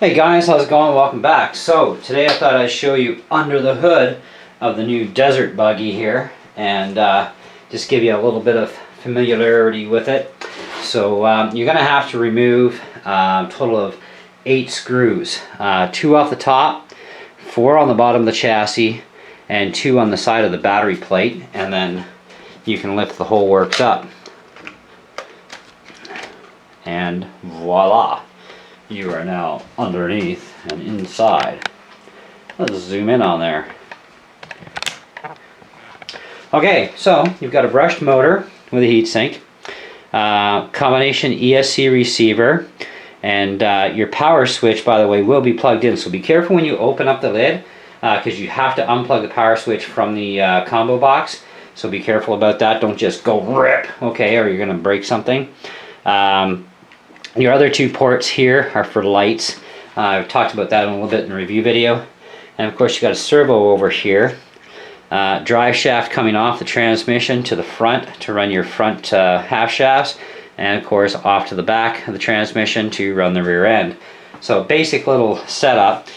Hey guys, how's it going? Welcome back. So today I thought I'd show you under the hood of the new Desert buggy here and just give you a little bit of familiarity with it. So you're going to have to remove a total of 8 screws. 2 off the top, 4 on the bottom of the chassis, and 2 on the side of the battery plate, and then you can lift the whole works up. And voila! You are now underneath and inside. Let's zoom in on there. Okay, so you've got a brushed motor with a heatsink, combination ESC receiver, and your power switch, by the way, will be plugged in. So be careful when you open up the lid, because you have to unplug the power switch from the combo box. So be careful about that. Don't just go rip, okay, or you're going to break something. Your other 2 ports here are for lights. I've talked about that in a little bit in the review video. And of course you got a servo over here. Drive shaft coming off the transmission to the front to run your front half shafts. And of course off to the back of the transmission to run the rear end. So basic little setup.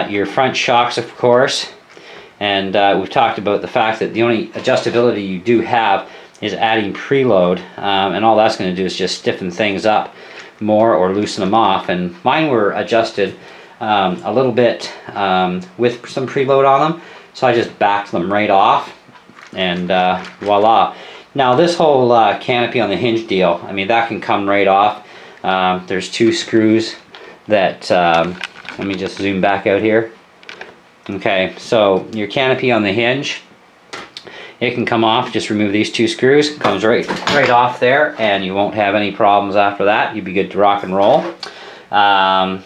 Your front shocks, of course. And we've talked about the fact that the only adjustability you do have is adding preload. And all that's going to do is just stiffen things up more or loosen them off, and mine were adjusted a little bit with some preload on them, so I just backed them right off, and voila. Now this whole canopy on the hinge deal, I mean, that can come right off. There's 2 screws that let me just zoom back out here. Okay, so your canopy on the hinge, it can come off. Just remove these 2 screws. It comes right off there, and you won't have any problems after that. You'll be good to rock and roll. Yeah,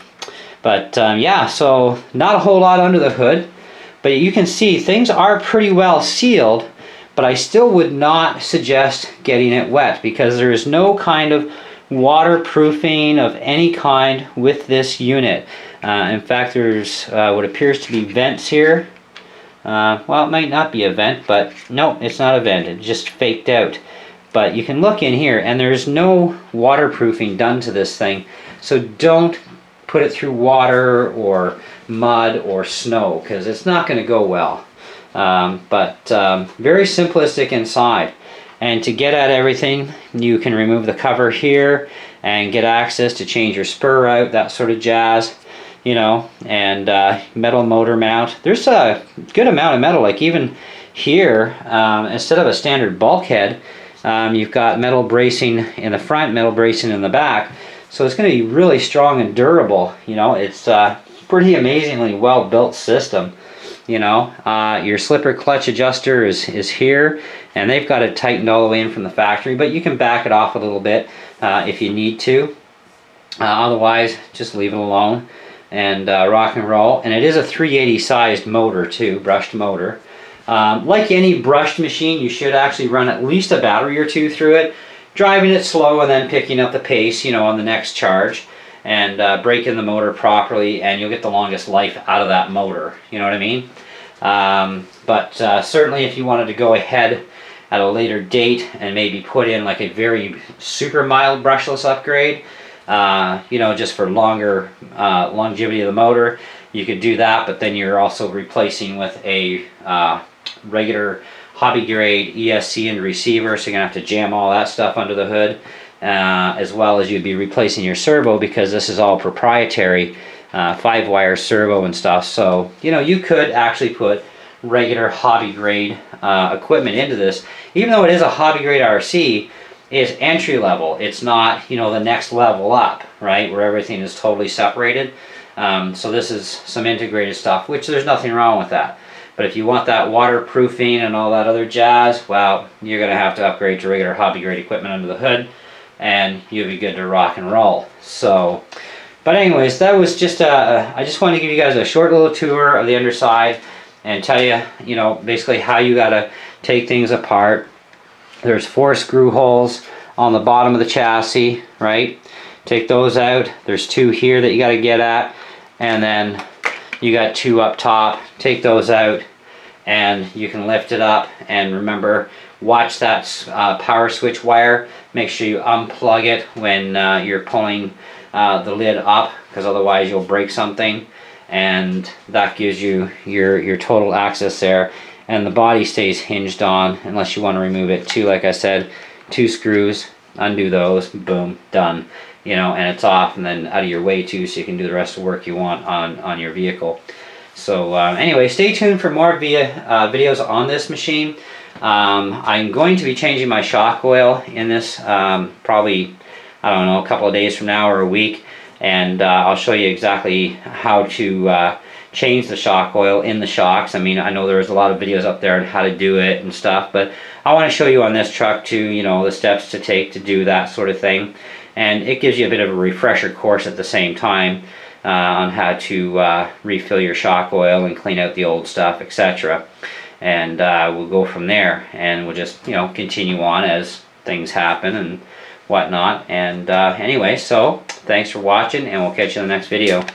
so not a whole lot under the hood, but you can see things are pretty well sealed, but I still would not suggest getting it wet because there is no kind of waterproofing of any kind with this unit. In fact, there's what appears to be vents here. Well, it might not be a vent, but no, it's not a vent. It's just faked out. But you can look in here, and there's no waterproofing done to this thing. So don't put it through water or mud or snow, because it's not going to go well. Very simplistic inside. And to get at everything, you can remove the cover here and get access to change your spur out, that sort of jazz. You know, and metal motor mount. There's a good amount of metal, like even here, instead of a standard bulkhead, you've got metal bracing in the front, metal bracing in the back, so it's going to be really strong and durable. You know, it's pretty amazingly well built system. You know, your slipper clutch adjuster is here, and they've got it tightened all the way in from the factory, but you can back it off a little bit if you need to. Otherwise, just leave it alone and rock and roll. And it is a 380 sized motor too, brushed motor. Like any brushed machine, you should actually run at least a battery or 2 through it, driving it slow and then picking up the pace, you know, on the next charge, and braking the motor properly, and you'll get the longest life out of that motor, you know what I mean? Certainly if you wanted to go ahead at a later date and maybe put in like a very super mild brushless upgrade, you know, just for longer longevity of the motor, you could do that, but then you're also replacing with a regular hobby grade ESC and receiver, so you're gonna have to jam all that stuff under the hood, as well as you'd be replacing your servo, because this is all proprietary 5-wire servo and stuff. So you know, you could actually put regular hobby grade equipment into this. Even though it is a hobby grade RC, it's entry level. It's not, you know, the next level up, right, where everything is totally separated. So this is some integrated stuff, which there's nothing wrong with that. But if you want that waterproofing and all that other jazz, well, you're going to have to upgrade to regular hobby grade equipment under the hood, and you'll be good to rock and roll. So, but anyways, that was just I just wanted to give you guys a short little tour of the underside and tell you, you know, basically how you got to take things apart. There's 4 screw holes on the bottom of the chassis, right? Take those out. There's 2 here that you got to get at, and then you got 2 up top. Take those out, and you can lift it up. And remember, watch that power switch wire. Make sure you unplug it when you're pulling the lid up, because otherwise you'll break something, and that gives you your total access there. And the body stays hinged on unless you want to remove it. Two, like I said, 2 screws, undo those, boom, done. You know, and it's off and then out of your way too, so you can do the rest of the work you want on your vehicle. So anyway, stay tuned for more videos on this machine. I'm going to be changing my shock oil in this probably, I don't know, a couple of days from now or a week, and I'll show you exactly how to change the shock oil in the shocks. I mean, I know there's a lot of videos up there on how to do it and stuff, but I want to show you on this truck too, you know, the steps to take to do that sort of thing. And it gives you a bit of a refresher course at the same time on how to refill your shock oil and clean out the old stuff, etc. And we'll go from there, and we'll just, you know, continue on as things happen and whatnot. And anyway, so thanks for watching, and we'll catch you in the next video.